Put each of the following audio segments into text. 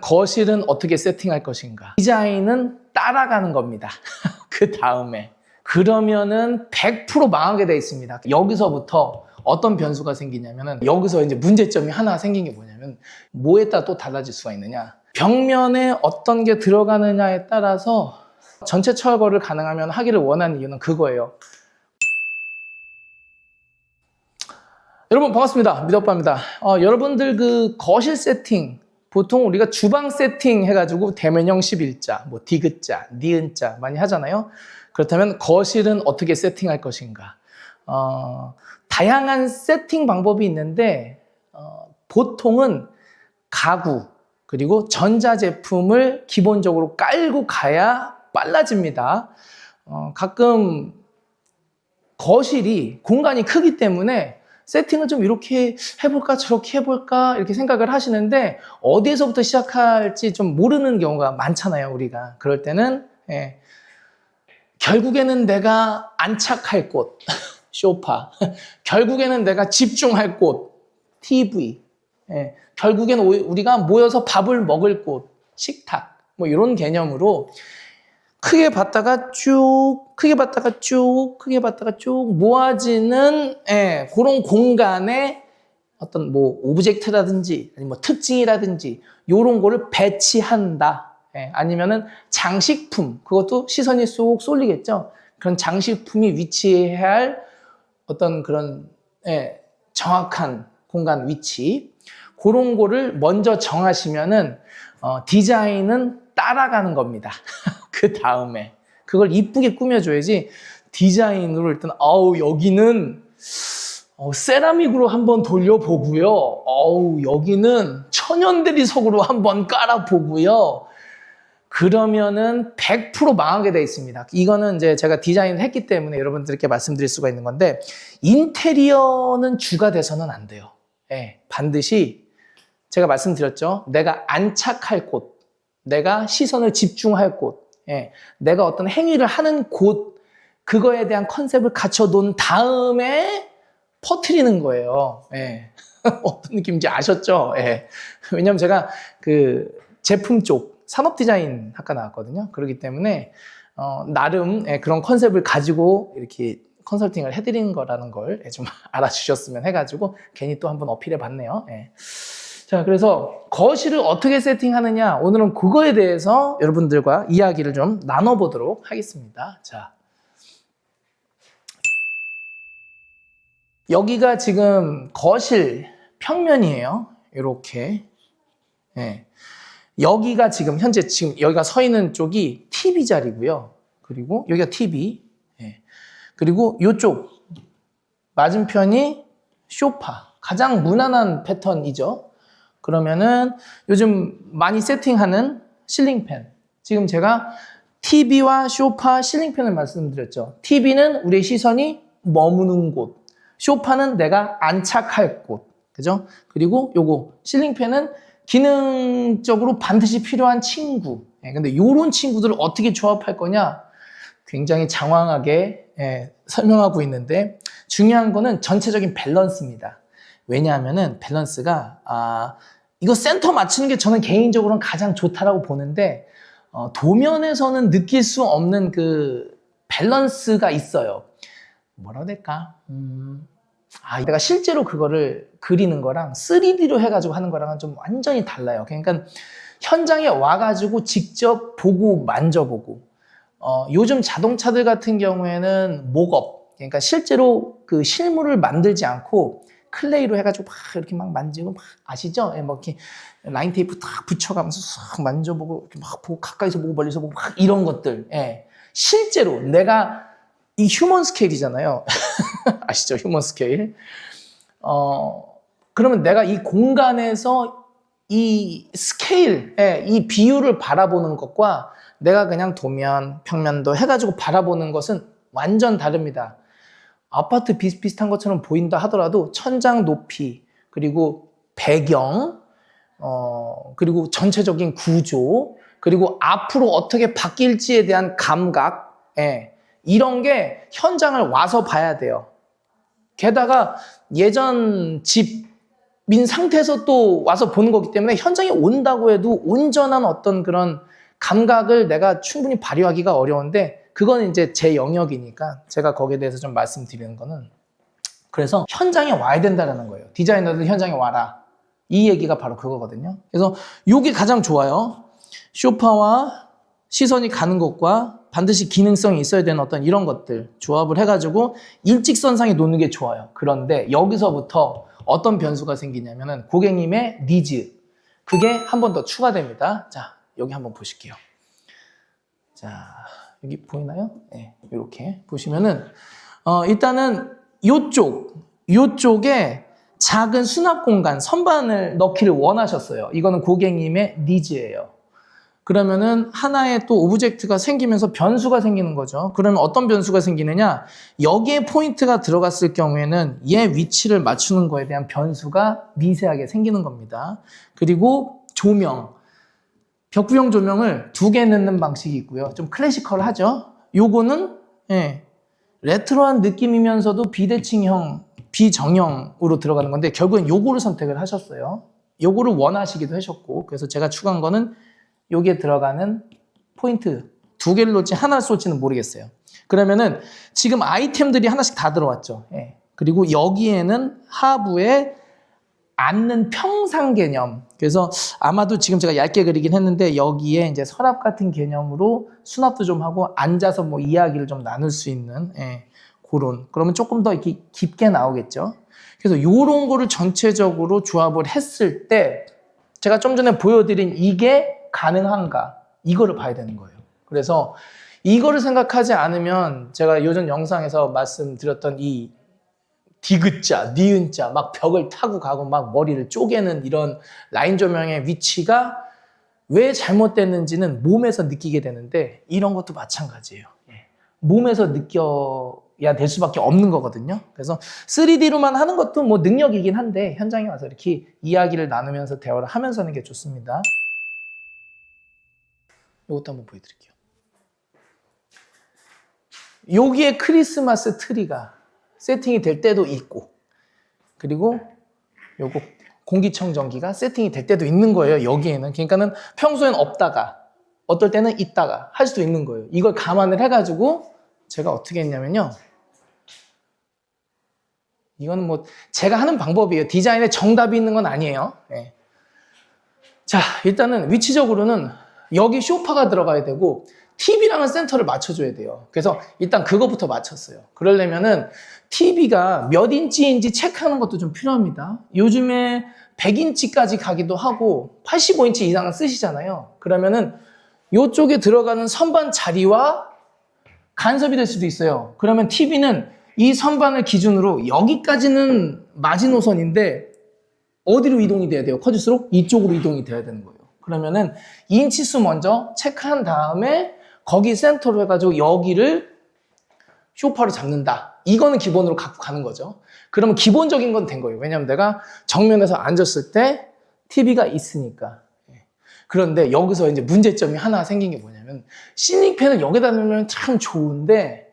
거실은 어떻게 세팅할 것인가? 디자인은 따라가는 겁니다. 그 다음에. 그러면은 100% 망하게 돼 있습니다. 여기서부터 어떤 변수가 생기냐면은 여기서 이제 문제점이 하나 생긴 게 뭐냐면 뭐에 따라 또 달라질 수가 있느냐. 벽면에 어떤 게 들어가느냐에 따라서 전체 철거를 가능하면 하기를 원하는 이유는 그거예요. 여러분 반갑습니다. 미덕바입니다. 여러분들 그 거실 세팅 보통 우리가 주방 세팅 해가지고 대면형 11자, 뭐 디귿자, 니은자 많이 하잖아요. 그렇다면 거실은 어떻게 세팅할 것인가? 다양한 세팅 방법이 있는데 보통은 가구 그리고 전자제품을 기본적으로 깔고 가야 빨라집니다. 가끔 거실이 공간이 크기 때문에 세팅을 좀 이렇게 해볼까 저렇게 해볼까 이렇게 생각을 하시는데 어디에서부터 시작할지 좀 모르는 경우가 많잖아요. 우리가 그럴 때는 결국에는 내가 안착할 곳 소파, 결국에는 내가 집중할 곳 TV, 결국에는 우리가 모여서 밥을 먹을 곳 식탁, 뭐 이런 개념으로 크게 봤다가 쭉, 크게 봤다가 쭉, 크게 봤다가 쭉 모아지는 그런 공간에 어떤 뭐 오브젝트라든지 아니면 뭐 특징이라든지 이런 거를 배치한다. 아니면은 장식품, 그것도 시선이 쏙 쏠리겠죠. 그런 장식품이 위치해야 할 어떤 그런 정확한 공간 위치, 그런 거를 먼저 정하시면은 디자인은 따라가는 겁니다. 그 다음에 그걸 이쁘게 꾸며줘야지 디자인으로 일단 여기는 세라믹으로 한번 돌려보고요. 여기는 천연대리석으로 한번 깔아보고요. 그러면은 100% 망하게 돼 있습니다. 이거는 이제 제가 디자인을 했기 때문에 여러분들께 말씀드릴 수가 있는 건데 인테리어는 주가 돼서는 안 돼요. 반드시 제가 말씀드렸죠. 내가 안착할 곳, 내가 시선을 집중할 곳, 내가 어떤 행위를 하는 곳, 그거에 대한 컨셉을 갖춰놓은 다음에 퍼뜨리는 거예요. 어떤 느낌인지 아셨죠? 왜냐면 제가 그 제품 쪽 산업 디자인 학과 나왔거든요. 그렇기 때문에 나름 그런 컨셉을 가지고 이렇게 컨설팅을 해드리는 거라는 걸 좀 알아주셨으면 해가지고 괜히 또 한번 어필해 봤네요. 자, 그래서 거실을 어떻게 세팅하느냐, 오늘은 그거에 대해서 여러분들과 이야기를 좀 나눠보도록 하겠습니다. 자, 여기가 지금 거실 평면이에요. 이렇게. 여기가 지금 현재 여기가 서 있는 쪽이 TV 자리고요. 그리고 여기가 TV. 그리고 이쪽 맞은편이 소파. 가장 무난한 패턴이죠. 그러면은 요즘 많이 세팅하는 실링팬. 지금 제가 TV와 소파, 실링팬을 말씀드렸죠. TV는 우리의 시선이 머무는 곳. 소파는 내가 안착할 곳. 그죠? 그리고 요거 실링팬은 기능적으로 반드시 필요한 친구. 근데 요런 친구들을 어떻게 조합할 거냐? 굉장히 장황하게 설명하고 있는데 중요한 거는 전체적인 밸런스입니다. 왜냐하면은 밸런스가 이거 센터 맞추는 게 저는 개인적으로는 가장 좋다라고 보는데 도면에서는 느낄 수 없는 그 밸런스가 있어요. 뭐라고 해야 될까? 내가 실제로 그거를 그리는 거랑 3D로 해가지고 하는 거랑은 좀 완전히 달라요. 그러니까 현장에 와가지고 직접 보고 만져보고 요즘 자동차들 같은 경우에는 목업, 그러니까 실제로 그 실물을 만들지 않고 클레이로 해가지고 막 이렇게 막 만지고 막 아시죠? 뭐 이렇게 라인 테이프 딱 붙여가면서 싹 만져보고 이렇게 막 보고 가까이서 보고 멀리서 보고 막 이런 것들. 실제로 내가 이 휴먼 스케일이잖아요. 아시죠? 휴먼 스케일. 그러면 내가 이 공간에서 이 스케일, 이 비율을 바라보는 것과 내가 그냥 도면, 평면도 해가지고 바라보는 것은 완전 다릅니다. 아파트 비슷비슷한 것처럼 보인다 하더라도 천장 높이, 그리고 배경, 그리고 전체적인 구조, 그리고 앞으로 어떻게 바뀔지에 대한 감각, 이런 게 현장을 와서 봐야 돼요. 게다가 예전 집 민 상태에서 또 와서 보는 거기 때문에 현장에 온다고 해도 온전한 어떤 그런 감각을 내가 충분히 발휘하기가 어려운데 그건 이제 제 영역이니까 제가 거기에 대해서 좀 말씀드리는 거는 그래서 현장에 와야 된다는 거예요. 디자이너들 현장에 와라. 이 얘기가 바로 그거거든요. 그래서 이게 가장 좋아요. 쇼파와 시선이 가는 것과 반드시 기능성이 있어야 되는 어떤 이런 것들 조합을 해가지고 일직선상에 놓는 게 좋아요. 그런데 여기서부터 어떤 변수가 생기냐면은 고객님의 니즈 그게 한 번 더 추가됩니다. 자, 여기 한번 보실게요. 자, 여기 보이나요? 네, 이렇게 보시면은 일단은 요쪽에 작은 수납 공간, 선반을 넣기를 원하셨어요. 이거는 고객님의 니즈예요. 그러면은 하나의 또 오브젝트가 생기면서 변수가 생기는 거죠. 그러면 어떤 변수가 생기느냐? 여기에 포인트가 들어갔을 경우에는 얘 위치를 맞추는 거에 대한 변수가 미세하게 생기는 겁니다. 그리고 조명. 벽부형 조명을 2개 넣는 방식이 있고요. 좀 클래시컬하죠? 요거는 레트로한 느낌이면서도 비대칭형, 비정형으로 들어가는 건데 결국엔 요거를 선택을 하셨어요. 요거를 원하시기도 하셨고 그래서 제가 추가한 거는 여기에 들어가는 포인트 2개를 놓지 하나를 쏠지는 모르겠어요. 그러면은 지금 아이템들이 하나씩 다 들어왔죠. 그리고 여기에는 하부에 앉는 평상 개념. 그래서 아마도 지금 제가 얇게 그리긴 했는데 여기에 이제 서랍 같은 개념으로 수납도 좀 하고 앉아서 뭐 이야기를 좀 나눌 수 있는 그런. 그러면 조금 더 이렇게 깊게 나오겠죠. 그래서 이런 거를 전체적으로 조합을 했을 때 제가 좀 전에 보여드린 이게 가능한가 이거를 봐야 되는 거예요. 그래서 이거를 생각하지 않으면 제가 요전 영상에서 말씀드렸던 이 디귿자, 니은자 막 벽을 타고 가고 막 머리를 쪼개는 이런 라인 조명의 위치가 왜 잘못됐는지는 몸에서 느끼게 되는데 이런 것도 마찬가지예요. 몸에서 느껴야 될 수밖에 없는 거거든요. 그래서 3D로만 하는 것도 뭐 능력이긴 한데 현장에 와서 이렇게 이야기를 나누면서 대화를 하면서 하는 게 좋습니다. 이것도 한번 보여드릴게요. 여기에 크리스마스 트리가 세팅이 될 때도 있고 그리고 요거 공기청정기가 세팅이 될 때도 있는 거예요. 여기에는. 그러니까는 평소엔 없다가 어떨 때는 있다가 할 수도 있는 거예요. 이걸 감안을 해가지고 제가 어떻게 했냐면요. 이거는 뭐 제가 하는 방법이에요. 디자인에 정답이 있는 건 아니에요. 자, 일단은 위치적으로는 여기 소파가 들어가야 되고 TV랑은 센터를 맞춰줘야 돼요. 그래서 일단 그거부터 맞췄어요. 그러려면은 TV가 몇 인치인지 체크하는 것도 좀 필요합니다. 요즘에 100인치까지 가기도 하고 85인치 이상은 쓰시잖아요. 그러면은 이쪽에 들어가는 선반 자리와 간섭이 될 수도 있어요. 그러면 TV는 이 선반을 기준으로 여기까지는 마지노선인데 어디로 이동이 돼야 돼요? 커질수록 이쪽으로 이동이 돼야 되는 거예요. 그러면은 인치수 먼저 체크한 다음에 거기 센터로 해가지고 여기를 쇼파로 잡는다. 이거는 기본으로 갖고 가는 거죠. 그러면 기본적인 건 된 거예요. 왜냐하면 내가 정면에서 앉았을 때 TV가 있으니까. 그런데 여기서 이제 문제점이 하나 생긴 게 뭐냐면 실링팬을 여기다 놓으면 참 좋은데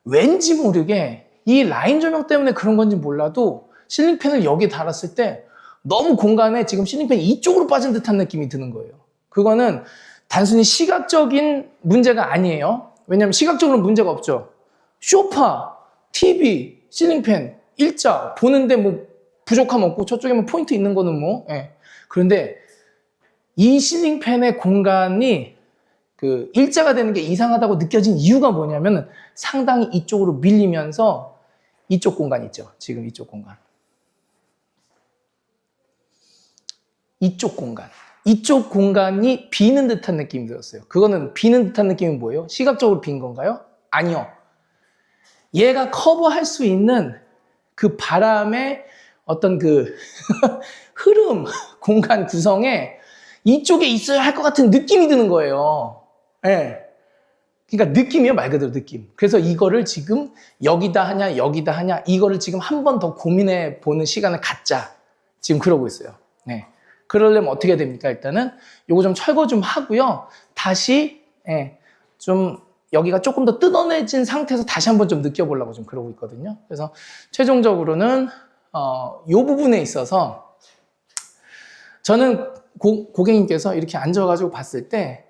왠지 모르게 이 라인 조명 때문에 그런 건지 몰라도 실링팬을 여기 달았을 때 너무 공간에 지금 실링팬이 이쪽으로 빠진 듯한 느낌이 드는 거예요. 그거는 단순히 시각적인 문제가 아니에요. 왜냐하면 시각적으로 문제가 없죠. 소파, TV, 실링팬, 일자 보는데 뭐 부족함 없고 저쪽에 뭐 포인트 있는 거는 뭐 그런데 이 실링팬의 공간이 그 일자가 되는 게 이상하다고 느껴진 이유가 뭐냐면 상당히 이쪽으로 밀리면서 이쪽 공간 있죠. 지금 이쪽 공간. 이쪽 공간이 비는 듯한 느낌이 들었어요. 그거는 비는 듯한 느낌이 뭐예요? 시각적으로 빈 건가요? 아니요. 얘가 커버할 수 있는 그 바람의 어떤 그 흐름, 공간 구성에 이쪽에 있어야 할 것 같은 느낌이 드는 거예요. 그러니까 느낌이에요, 말 그대로 느낌. 그래서 이거를 지금 여기다 하냐, 여기다 하냐, 이거를 지금 한 번 더 고민해 보는 시간을 갖자. 지금 그러고 있어요. 그러려면 어떻게 됩니까? 일단은 요거 좀 철거 좀 하고요. 다시 좀 여기가 조금 더 뜯어내진 상태에서 다시 한번 좀 느껴보려고 좀 그러고 있거든요. 그래서 최종적으로는 요 부분에 있어서 저는 고객님께서 이렇게 앉아가지고 봤을 때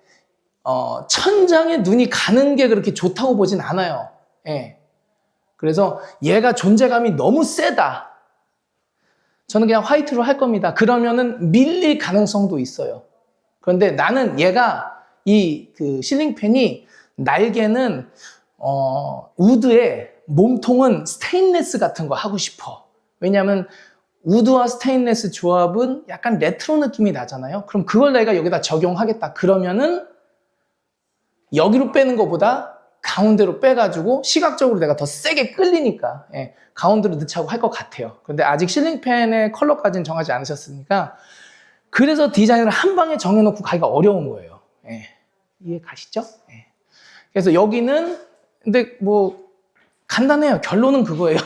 천장에 눈이 가는 게 그렇게 좋다고 보진 않아요. 예. 그래서 얘가 존재감이 너무 세다. 저는 그냥 화이트로 할 겁니다. 그러면은 밀릴 가능성도 있어요. 그런데 나는 얘가 그 실링팬이 날개는 우드에 몸통은 스테인리스 같은 거 하고 싶어. 왜냐하면 우드와 스테인리스 조합은 약간 레트로 느낌이 나잖아요. 그럼 그걸 내가 여기다 적용하겠다. 그러면은 여기로 빼는 것보다 가운데로 빼가지고 시각적으로 내가 더 세게 끌리니까 가운데로 넣자고 할 것 같아요. 그런데 아직 실링팬의 컬러까지는 정하지 않으셨으니까 그래서 디자인을 한 방에 정해놓고 가기가 어려운 거예요. 이해 가시죠? 그래서 여기는 근데 뭐 간단해요. 결론은 그거예요.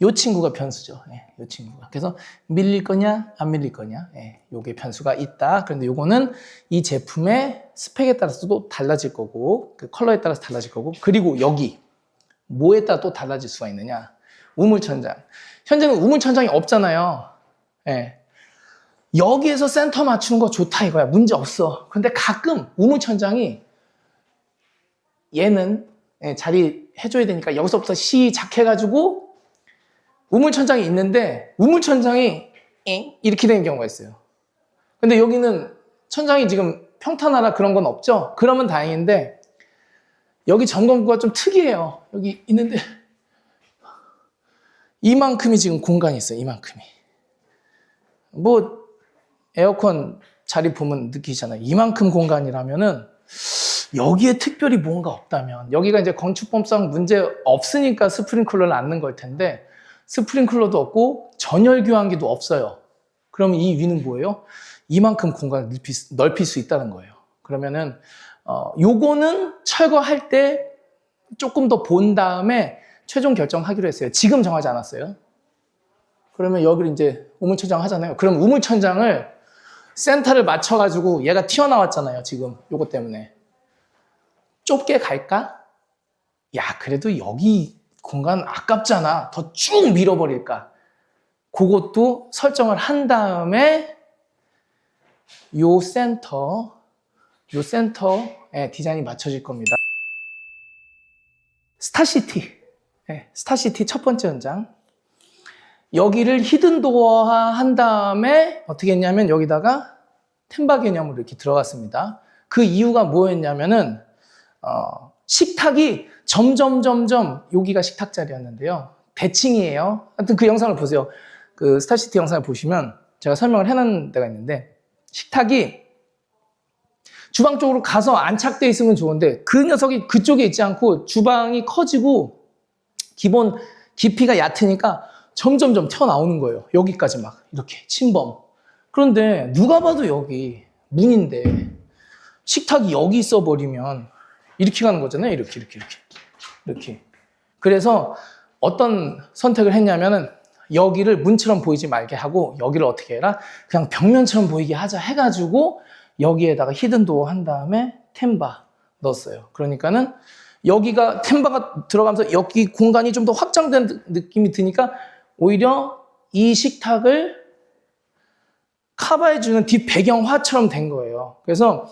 요 친구가 변수죠. 요 친구가. 그래서 밀릴 거냐 안 밀릴 거냐 요게 변수가 있다. 그런데 요거는 이 제품의 스펙에 따라서도 달라질 거고 그 컬러에 따라서 달라질 거고 그리고 여기 뭐에 따라 또 달라질 수가 있느냐. 우물천장. 현재는 우물천장이 없잖아요. 여기에서 센터 맞추는 거 좋다 이거야. 문제 없어. 근데 가끔 우물천장이 얘는 자리 해줘야 되니까 여기서부터 시작해가지고 우물천장이 있는데 우물천장이 이렇게 되는 경우가 있어요. 근데 여기는 천장이 지금 평탄하라 그런 건 없죠? 그러면 다행인데 여기 점검구가 좀 특이해요. 여기 있는데 이만큼이 지금 공간이 있어요. 이만큼이. 뭐 에어컨 자리 보면 느끼잖아요. 이만큼 공간이라면은 여기에 특별히 뭔가 없다면 여기가 이제 건축법상 문제 없으니까 스프링클러를 안 넣은 걸 텐데 스프링클러도 없고 전열 교환기도 없어요. 그럼 이 위는 뭐예요? 이만큼 공간을 넓힐 수 있다는 거예요. 그러면은 요거는 철거할 때 조금 더 본 다음에 최종 결정하기로 했어요. 지금 정하지 않았어요. 그러면 여기를 이제 우물천장 하잖아요. 그럼 우물천장을 센터를 맞춰가지고 얘가 튀어나왔잖아요. 지금 요거 때문에. 좁게 갈까? 야, 그래도 여기 공간 아깝잖아. 더 쭉 밀어버릴까? 그것도 설정을 한 다음에 요 센터에 디자인이 맞춰질 겁니다. 스타시티 첫 번째 현장. 여기를 히든도어화 한 다음에 어떻게 했냐면 여기다가 템바 개념으로 이렇게 들어갔습니다. 그 이유가 뭐였냐면은 식탁이 점점 여기가 식탁 자리였는데요. 대칭이에요. 하여튼 그 영상을 보세요. 그 스타시티 영상을 보시면 제가 설명을 해놓은 데가 있는데 식탁이 주방 쪽으로 가서 안착돼 있으면 좋은데 그 녀석이 그쪽에 있지 않고 주방이 커지고 기본 깊이가 얕으니까 점점 튀어나오는 거예요. 여기까지 막 이렇게 침범. 그런데 누가 봐도 여기 문인데 식탁이 여기 있어 버리면 이렇게 가는 거잖아요. 이렇게. 그래서 어떤 선택을 했냐면은 여기를 문처럼 보이지 말게 하고 여기를 어떻게 해라? 그냥 벽면처럼 보이게 하자 해가지고 여기에다가 히든도어 한 다음에 템바 넣었어요. 그러니까는 여기가 템바가 들어가면서 여기 공간이 좀 더 확장된 느낌이 드니까 오히려 이 식탁을 커버해주는 뒷배경화처럼 된 거예요. 그래서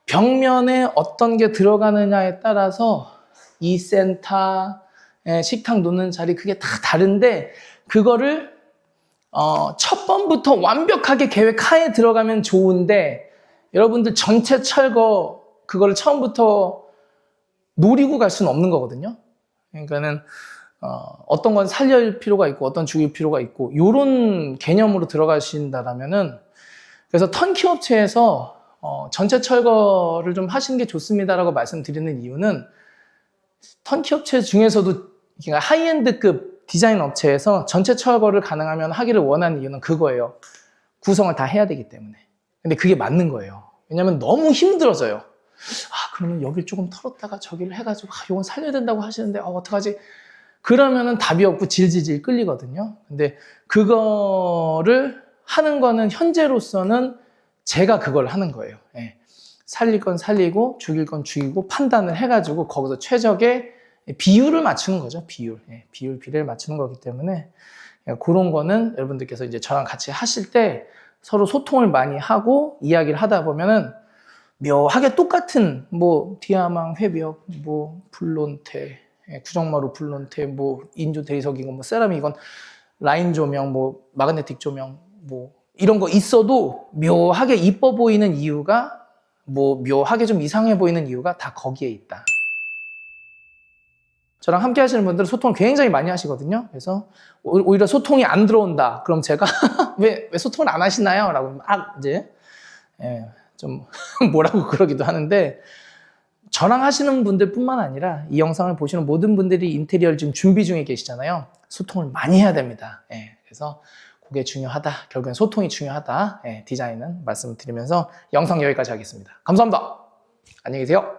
벽면에 어떤 게 들어가느냐에 따라서 이 센터, 식탁 놓는 자리 그게 다 다른데 그거를 첫 번부터 완벽하게 계획하에 들어가면 좋은데 여러분들 전체 철거 그거를 처음부터 노리고 갈 수는 없는 거거든요. 그러니까는 어떤 건 살릴 필요가 있고 어떤 죽일 필요가 있고 이런 개념으로 들어가신다라면은 그래서 턴키 업체에서 전체 철거를 좀 하시는 게 좋습니다라고 말씀드리는 이유는 턴키 업체 중에서도 하이엔드급 디자인 업체에서 전체 철거를 가능하면 하기를 원하는 이유는 그거예요. 구성을 다 해야 되기 때문에. 근데 그게 맞는 거예요. 왜냐면 너무 힘들어져요. 그러면 여기를 조금 털었다가 저기를 해가지고 이건 살려야 된다고 하시는데 어떡하지? 그러면은 답이 없고 질질질 끌리거든요. 근데 그거를 하는 거는 현재로서는 제가 그걸 하는 거예요. 살릴 건 살리고 죽일 건 죽이고 판단을 해가지고 거기서 최적의 비율을 맞추는 거죠. 비율, 비례를 맞추는 거기 때문에 그런 거는 여러분들께서 이제 저랑 같이 하실 때 서로 소통을 많이 하고 이야기를 하다 보면은 묘하게 똑같은 뭐 디아망 회벽, 뭐 불론테, 구정마루 불론테, 뭐 인조 대리석이건 뭐 세라믹이건 라인 조명, 뭐 마그네틱 조명, 뭐 이런 거 있어도 묘하게 이뻐 보이는 이유가 뭐 묘하게 좀 이상해 보이는 이유가 다 거기에 있다. 저랑 함께 하시는 분들은 소통을 굉장히 많이 하시거든요. 그래서 오히려 소통이 안 들어온다. 그럼 제가 왜 소통을 안 하시나요? 라고 막 이제 좀 뭐라고 그러기도 하는데, 저랑 하시는 분들 뿐만 아니라 이 영상을 보시는 모든 분들이 인테리어를 지금 준비 중에 계시잖아요. 소통을 많이 해야 됩니다. 그래서 그게 중요하다. 결국엔 소통이 중요하다. 디자인은 말씀드리면서 영상 여기까지 하겠습니다. 감사합니다. 안녕히 계세요.